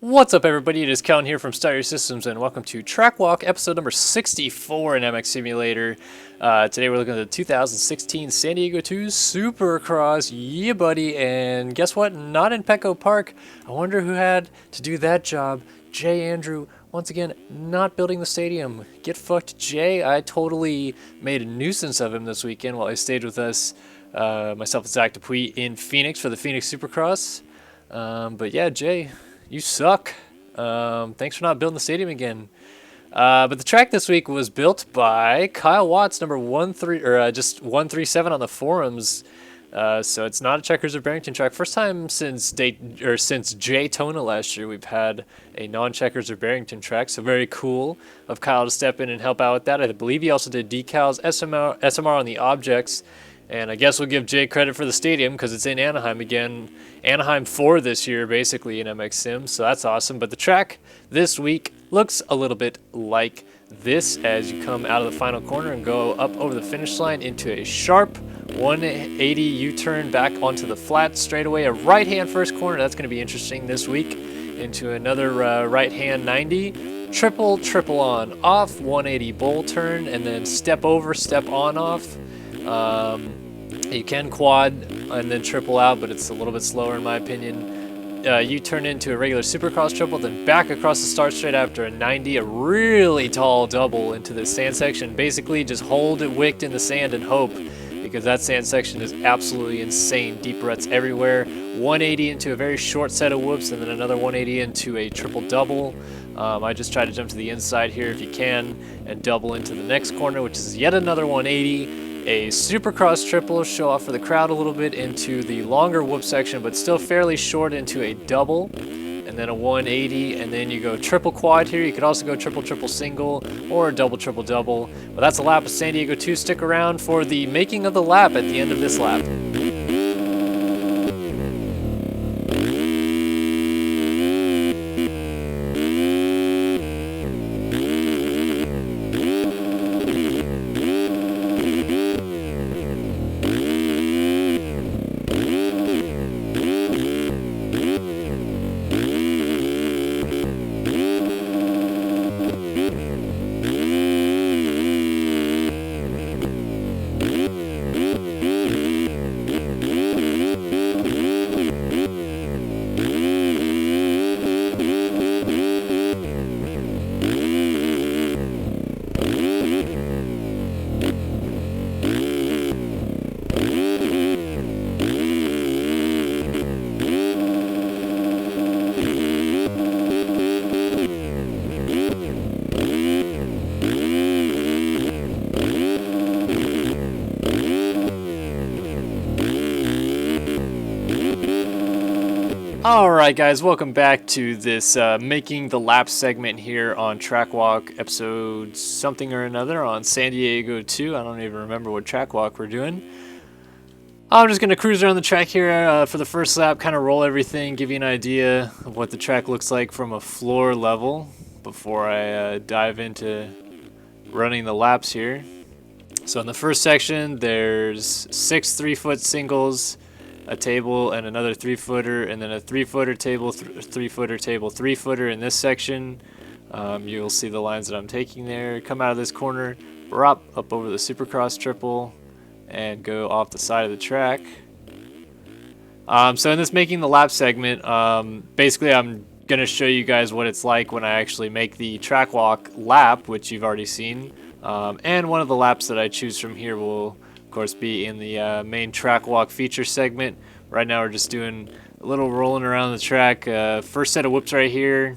What's up, everybody? It is Kellen here from Start Your Systems, and welcome to Track Walk, episode number 64 in MX Simulator. Today we're looking at the 2016 San Diego 2 Supercross. Yeah, buddy. And guess what? Not in Petco Park. I wonder who had to do that job. Jay Andrew, once again, not building the stadium. Get fucked, Jay. I totally made a nuisance of him this weekend while he stayed with us, myself and Zach Dupuis, in Phoenix for the Phoenix Supercross. But yeah, Jay, you suck. Thanks for not building the stadium again. But the track this week was built by Kyle Watts, number just 137 on the forums. So it's not a Checkers or Barrington track. First time since Daytona last year we've had a non-Checkers or Barrington track. So very cool of Kyle to step in and help out with that. I believe he also did decals, SMR on the objects. And I guess we'll give Jay credit for the stadium because it's in Anaheim again. Anaheim 4 this year, basically, in MX Sim, so that's awesome. But the track this week looks a little bit like this as you come out of the final corner and go up over the finish line into a sharp 180 U-turn back onto the flat straightaway. A right-hand first corner, that's going to be interesting this week. Into another right-hand 90. Triple on, off, 180 bull turn, and then step over, step on, off. You can quad and then triple out, but it's a little bit slower in my opinion. You turn into a regular Supercross triple, then back across the start straight after a 90, a really tall double into the sand section. Basically, just hold it wicked in the sand and hope, because that sand section is absolutely insane. Deep ruts everywhere. 180 into a very short set of whoops, and then another 180 into a triple double. I just try to jump to the inside here if you can, and double into the next corner, which is yet another 180. A Supercross triple, show off for the crowd a little bit, into the longer whoop section, but still fairly short into a double, and then a 180, and then you go triple quad here. You could also go triple single, or double triple double. But that's a lap of San Diego 2. Stick around for the making of the lap at the end of this lap. Alright guys, welcome back to this Making the Lap segment here on Track Walk, episode something or another on San Diego 2. I don't even remember what Track Walk we're doing. I'm just going to cruise around the track here for the first lap, kind of roll everything, give you an idea of what the track looks like from a floor level before I dive into running the laps here. So in the first section, there's 6 3-foot singles, a table and another 3-footer, and then a 3-footer table, 3-footer table, 3-footer in this section. You'll see the lines that I'm taking there. Come out of this corner, drop up over the Supercross triple, and go off the side of the track. So in this Making the Lap segment, basically I'm going to show you guys what it's like when I actually make the track walk lap, which you've already seen. And one of the laps that I choose from here will of course be in the main track walk feature segment. Right now we're just doing a little rolling around the track. First set of whoops right here,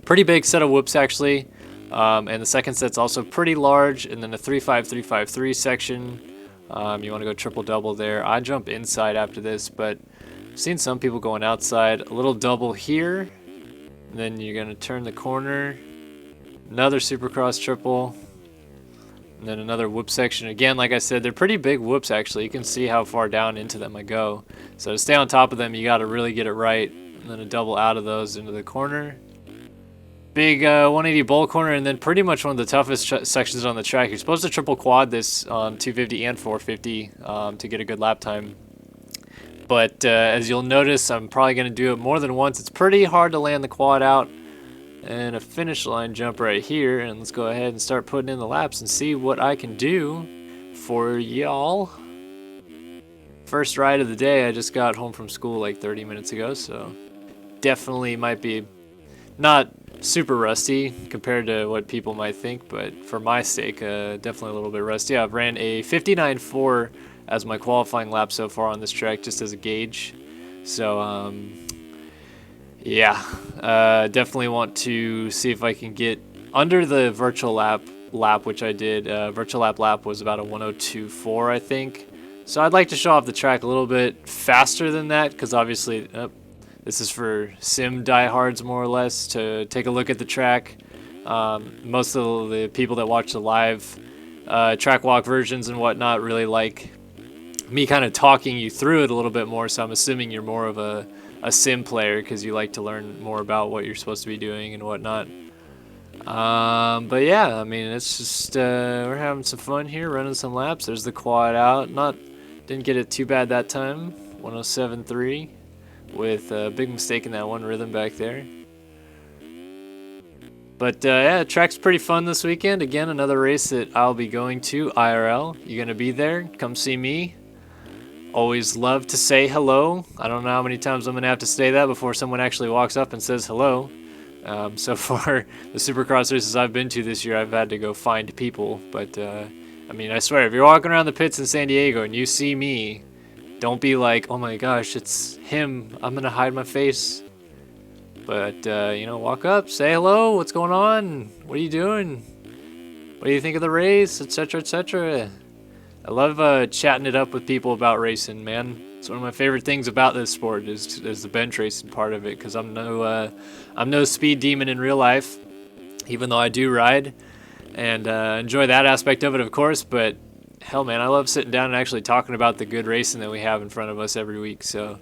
pretty big set of whoops actually, and the second set's also pretty large, and then a 3-5-3-5-3 section. You want to go triple double there. I jump inside after this, but I've seen some people going outside. A little double here, and then you're going to turn the corner, another Supercross triple, and then another whoop section. Again, like I said, they're pretty big whoops actually. You can see how far down into them I go. So to stay on top of them, you got to really get it right. And then a double out of those into the corner. Big 180 bowl corner, and then pretty much one of the toughest sections on the track. You're supposed to triple quad this on 250 and 450 to get a good lap time. But as you'll notice, I'm probably going to do it more than once. It's pretty hard to land the quad out. And a finish line jump right here. And let's go ahead and start putting in the laps and see what I can do for y'all. First ride of the day. I just got home from school like 30 minutes ago, so definitely might be not super rusty compared to what people might think, but for my sake, definitely a little bit rusty. I've ran a 59.4 as my qualifying lap so far on this track, just as a gauge. So yeah, definitely want to see if I can get under the virtual lap, which I did. Virtual lap was about a 102.4, I think. So I'd like to show off the track a little bit faster than that, because obviously this is for sim diehards more or less to take a look at the track. Most of the people that watch the live track walk versions and whatnot really like me kind of talking you through it a little bit more, so I'm assuming you're more of a sim player because you like to learn more about what you're supposed to be doing and whatnot. But yeah, I mean, it's just we're having some fun here, running some laps. There's the quad out. Didn't get it too bad that time. 107.3 with a big mistake in that one rhythm back there. But yeah, track's pretty fun this weekend. Again, another race that I'll be going to IRL. You're gonna be there? Come see me. Always love to say hello. I don't know how many times I'm gonna have to say that before someone actually walks up and says hello. So far, the Supercross races I've been to this year, I've had to go find people. But I mean, I swear, if you're walking around the pits in San Diego and you see me, don't be like, oh my gosh, it's him. I'm gonna hide my face. But you know, walk up, say hello. What's going on? What are you doing? What do you think of the race, etc., etc.? I love chatting it up with people about racing, man. It's one of my favorite things about this sport is the bench racing part of it, because I'm no speed demon in real life, even though I do ride and enjoy that aspect of it, of course. But hell, man, I love sitting down and actually talking about the good racing that we have in front of us every week. So,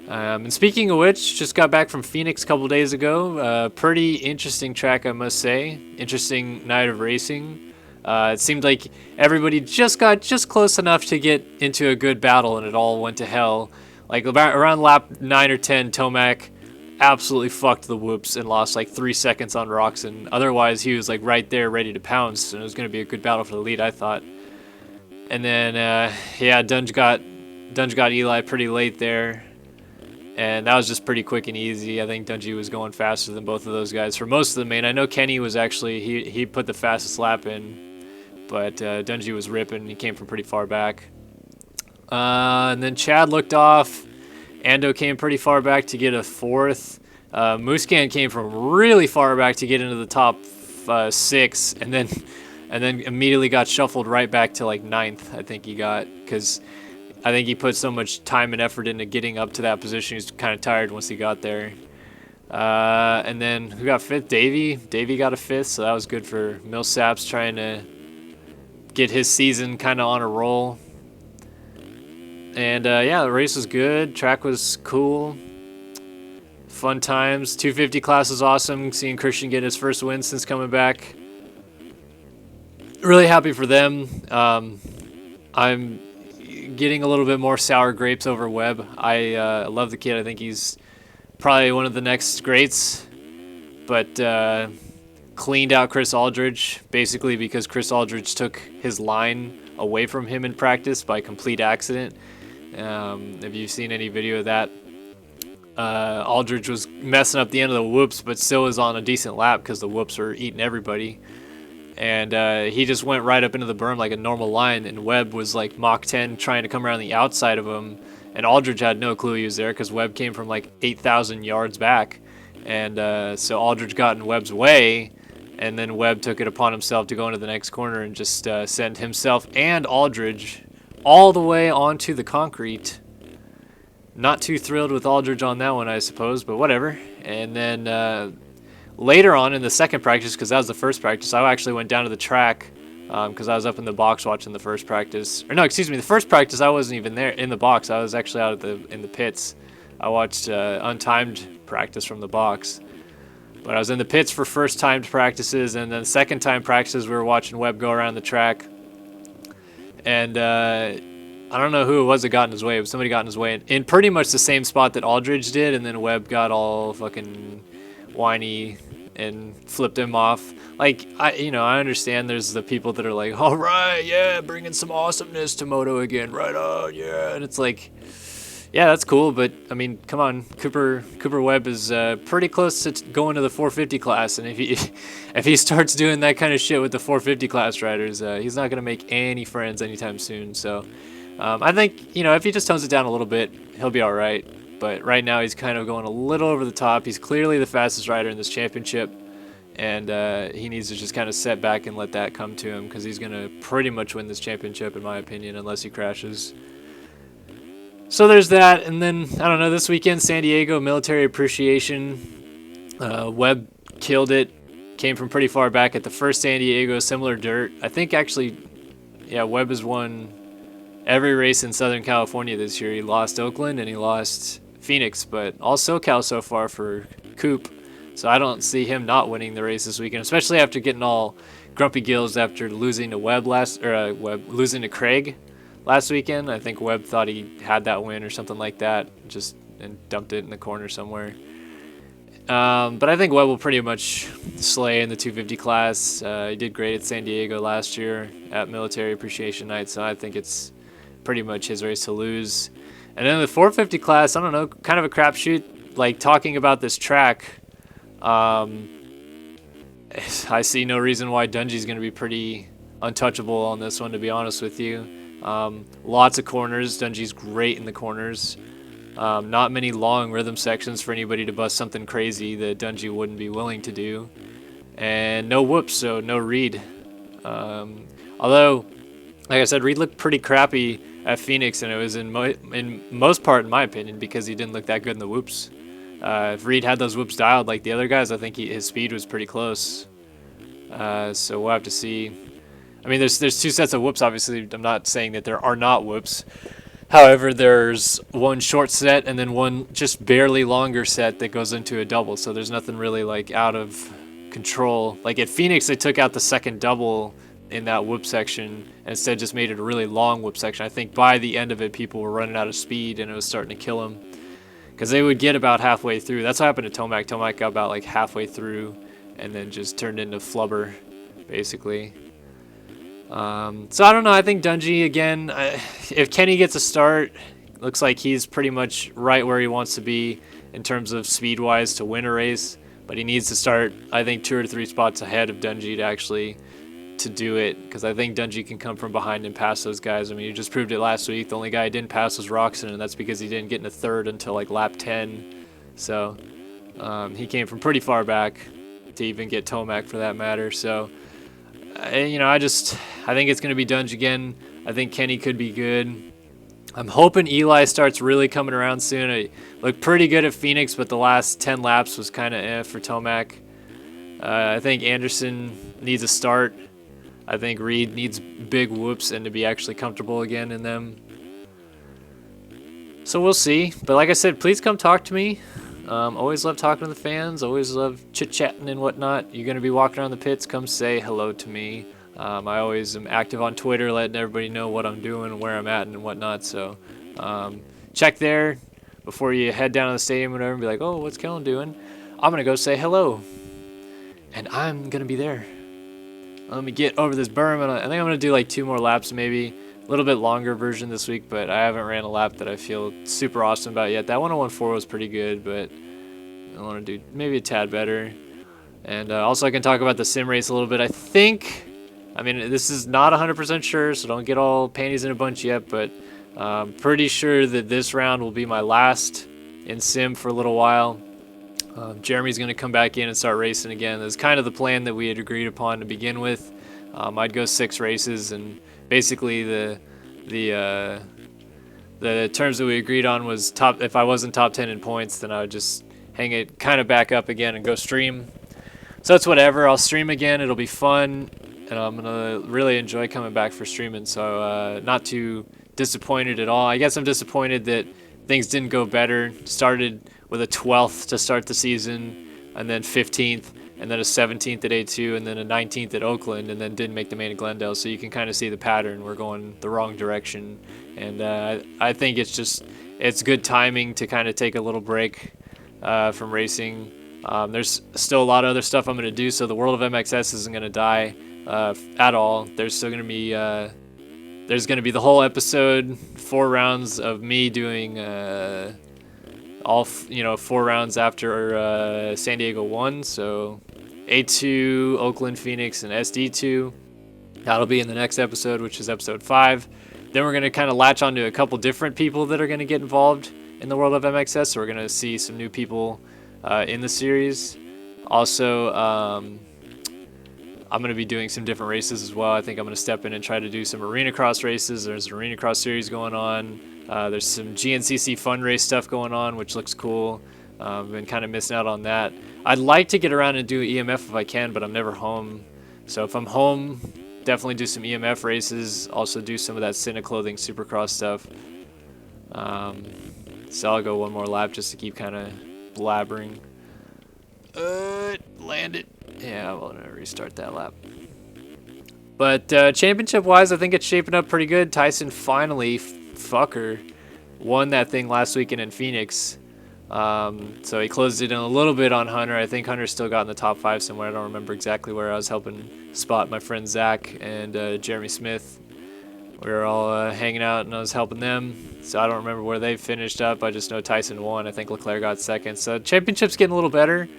and speaking of which, just got back from Phoenix a couple days ago. Pretty interesting track, I must say. Interesting night of racing. It seemed like everybody just got close enough to get into a good battle, and it all went to hell. Like around lap 9 or 10, Tomac absolutely fucked the whoops and lost like 3 seconds on rocks, and otherwise he was like right there ready to pounce, and it was going to be a good battle for the lead, I thought. And then yeah, Dunge got Eli pretty late there, and that was just pretty quick and easy. I think Dungy was going faster than both of those guys for most of the main. I know Kenny was actually he put the fastest lap in, but Dungy was ripping. He came from pretty far back. And then Chad looked off. Ando came pretty far back to get a fourth. Muscan came from really far back to get into the top 6, and then immediately got shuffled right back to like 9th, I think he got, because I think he put so much time and effort into getting up to that position. He was kind of tired once he got there. And then who got 5th? Davey. Davey got a 5th, so that was good for Millsaps trying to get his season kind of on a roll. And yeah, the race was good. Track was cool. Fun times. 250 class was awesome. Seeing Christian get his first win since coming back. Really happy for them. I'm getting a little bit more sour grapes over Webb. I love the kid. I think he's probably one of the next greats. But cleaned out Chris Aldridge, basically because Chris Aldridge took his line away from him in practice by complete accident. If you've seen any video of that, Aldridge was messing up the end of the whoops, but still was on a decent lap because the whoops were eating everybody. And he just went right up into the berm like a normal line, and Webb was like Mach 10 trying to come around the outside of him, and Aldridge had no clue he was there because Webb came from like 8,000 yards back. And so Aldridge got in Webb's way, and then Webb took it upon himself to go into the next corner and just send himself and Aldridge all the way onto the concrete. Not too thrilled with Aldridge on that one, I suppose, but whatever. And then later on in the second practice, because that was the first practice, I actually went down to the track because I was up in the box watching the first practice. Or no, excuse me, the first practice I wasn't even there in the box. I was actually out in the pits. I watched untimed practice from the box. But I was in the pits for first timed practices, and then second time practices we were watching Webb go around the track. And I don't know who it was that got in his way, but somebody got in his way in pretty much the same spot that Aldridge did, and then Webb got all fucking whiny and flipped him off. Like, I understand there's the people that are like, all right, yeah, bringing some awesomeness to Moto again, right on, yeah. And it's like, yeah, that's cool, but I mean, come on, Cooper Webb is pretty close to going to the 450 class, and if he starts doing that kind of shit with the 450 class riders, he's not gonna make any friends anytime soon. So I think if he just tones it down a little bit, he'll be all right. But right now he's kind of going a little over the top. He's clearly the fastest rider in this championship, and he needs to just kind of set back and let that come to him, because he's gonna pretty much win this championship in my opinion, unless he crashes. So there's that, and then, I don't know, this weekend, San Diego, Military Appreciation. Webb killed it, came from pretty far back at the first San Diego, similar dirt. I think actually, yeah, Webb has won every race in Southern California this year. He lost Oakland and he lost Phoenix, but all SoCal so far for Coop. So I don't see him not winning the race this weekend, especially after getting all grumpy gills after losing to losing to Craig last weekend. I think Webb thought he had that win or something like that, and dumped it in the corner somewhere. But I think Webb will pretty much slay in the 250 class. He did great at San Diego last year at Military Appreciation Night, so I think it's pretty much his race to lose. And then the 450 class, I don't know, kind of a crapshoot. Like, talking about this track, I see no reason why Dungey's going to be pretty untouchable on this one, to be honest with you. Lots of corners. Dungey's great in the corners. Not many long rhythm sections for anybody to bust something crazy that Dungey wouldn't be willing to do. And no whoops, so no Reed. Although, like I said, Reed looked pretty crappy at Phoenix, and it was in most part, in my opinion, because he didn't look that good in the whoops. If Reed had those whoops dialed like the other guys, I think his speed was pretty close. So we'll have to see. I mean, there's two sets of whoops, obviously. I'm not saying that there are not whoops. However, there's one short set and then one just barely longer set that goes into a double. So there's nothing really like out of control. Like at Phoenix, they took out the second double in that whoop section and instead just made it a really long whoop section. I think by the end of it, people were running out of speed and it was starting to kill them, because they would get about halfway through. That's what happened to Tomac. Tomac got about like halfway through and then just turned into flubber, basically. So I don't know. I think Dungey, again, if Kenny gets a start, looks like he's pretty much right where he wants to be in terms of speed-wise to win a race. But he needs to start, I think, 2 or 3 spots ahead of Dungey to do it, because I think Dungey can come from behind and pass those guys. I mean, you just proved it last week. The only guy he didn't pass was Roxon, and that's because he didn't get into third until like lap 10. So he came from pretty far back to even get Tomac for that matter. So I think it's going to be Dungey again. I think Kenny could be good. I'm hoping Eli starts really coming around soon. He looked pretty good at Phoenix, but the last 10 laps was kind of for Tomac. I think Anderson needs a start. I think Reed needs big whoops and to be actually comfortable again in them. So we'll see. But like I said, please come talk to me. Always love talking to the fans. Always love chit-chatting and whatnot. You're going to be walking around the pits, come say hello to me. I always am active on Twitter, letting everybody know what I'm doing, where I'm at, and whatnot. So check there before you head down to the stadium or whatever and be like, oh, what's Kellen doing? I'm going to go say hello. And I'm going to be there. Let me get over this berm. And I think I'm going to do like 2 more laps maybe. A little bit longer version this week, but I haven't ran a lap that I feel super awesome about yet. That 101.4 was pretty good, but I want to do maybe a tad better. And also I can talk about the sim race a little bit. I mean, this is not 100% sure, so don't get all panties in a bunch yet, but I'm pretty sure that this round will be my last in sim for a little while. Jeremy's going to come back in and start racing again. That's kind of the plan that we had agreed upon to begin with. I'd go 6 races, and basically the terms that we agreed on was if I wasn't top 10 in points, then I would just hang it kind of back up again and go stream. So it's whatever. I'll stream again. It'll be fun, and I'm going to really enjoy coming back for streaming. So not too disappointed at all. I guess I'm disappointed that things didn't go better. Started with a 12th to start the season, and then 15th, and then a 17th at A2, and then a 19th at Oakland, and then didn't make the main at Glendale. So you can kind of see the pattern. We're going the wrong direction, and I think it's good timing to kind of take a little break from racing. There's still a lot of other stuff I'm going to do, so the world of MXS isn't going to die at all. There's still going to be the whole episode, 4 rounds of me doing all 4 rounds after San Diego 1. So A2, Oakland, Phoenix, and SD2. That'll be in the next episode, which is episode 5. Then we're going to kind of latch onto a couple different people that are going to get involved in the world of MXS. So we're going to see some new people in the series. Also, I'm going to be doing some different races as well. I think I'm going to step in and try to do some arena cross races. There's an arena cross series going on. There's some GNCC fun race stuff going on, which looks cool. I've been kind of missing out on that. I'd like to get around and do EMF if I can, but I'm never home. So if I'm home, definitely do some EMF races. Also do some of that Cinna Clothing Supercross stuff. So I'll go one more lap just to keep kind of blabbering. Land it. Yeah, well, I'm gonna restart that lap. But championship-wise, I think it's shaping up pretty good. Tyson finally, won that thing last weekend in Phoenix. So he closed it in a little bit on Hunter. I think Hunter still got in the top 5 somewhere. I don't remember exactly where. I was helping spot my friend Zach and Jeremy Smith. We were all hanging out, and I was helping them. So I don't remember where they finished up. I just know Tyson won. I think Leclerc got second. So championship's getting a little better.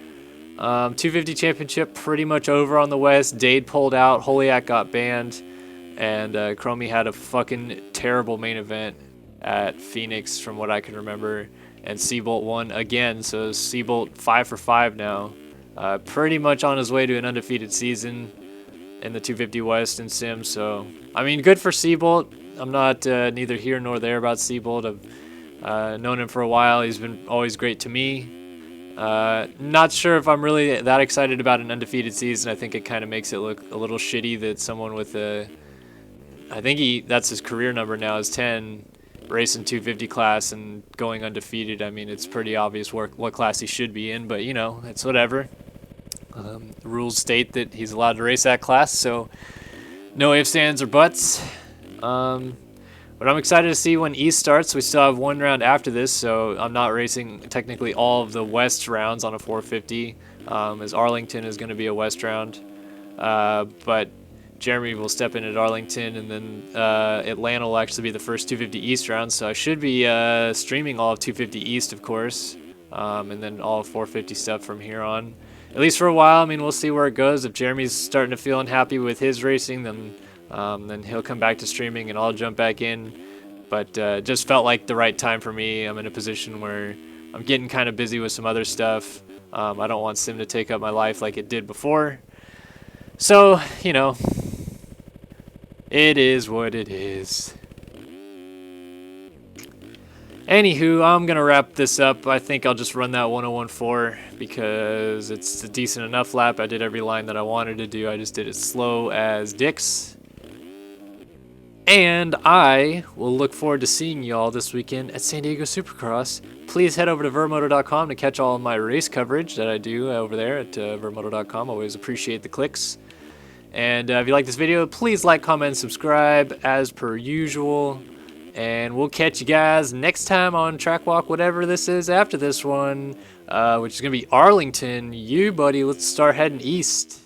250 championship pretty much over on the West. Dade pulled out. Holiak got banned. And Chromie had a fucking terrible main event at Phoenix from what I can remember. And Seabolt won again. So Seabolt 5 for 5 now. Pretty much on his way to an undefeated season in the 250 West in Sim. So, I mean, good for Seabolt. I'm not neither here nor there about Seabolt. I've known him for a while. He's been always great to me. Not sure if I'm really that excited about an undefeated season. I think it kind of makes it look a little shitty that someone with I think that's his career number now, is 10, racing 250 class and going undefeated. I mean, it's pretty obvious what class he should be in, but it's whatever. The rules state that he's allowed to race that class, so no ifs, ands, or buts. But I'm excited to see when East starts. We still have 1 round after this, so I'm not racing technically all of the West rounds on a 450, as Arlington is going to be a West round. But Jeremy will step in at Arlington, and then Atlanta will actually be the first 250 East round, so I should be streaming all of 250 East, of course, and then all of 450 stuff from here on. At least for a while. I mean, we'll see where it goes. If Jeremy's starting to feel unhappy with his racing, then he'll come back to streaming and I'll jump back in. But just felt like the right time for me. I'm in a position where I'm getting kind of busy with some other stuff. I don't want Sim to take up my life like it did before. So, it is what it is. Anywho, I'm going to wrap this up. I think I'll just run that 1014 because it's a decent enough lap. I did every line that I wanted to do. I just did it slow as dicks. And I will look forward to seeing y'all this weekend at San Diego Supercross. Please head over to vermoto.com to catch all of my race coverage that I do over there at vermoto.com. Always appreciate the clicks. And if you like this video, please like, comment, and subscribe as per usual. And we'll catch you guys next time on Track Walk, whatever this is after this one, which is going to be Arlington. Buddy, let's start heading east.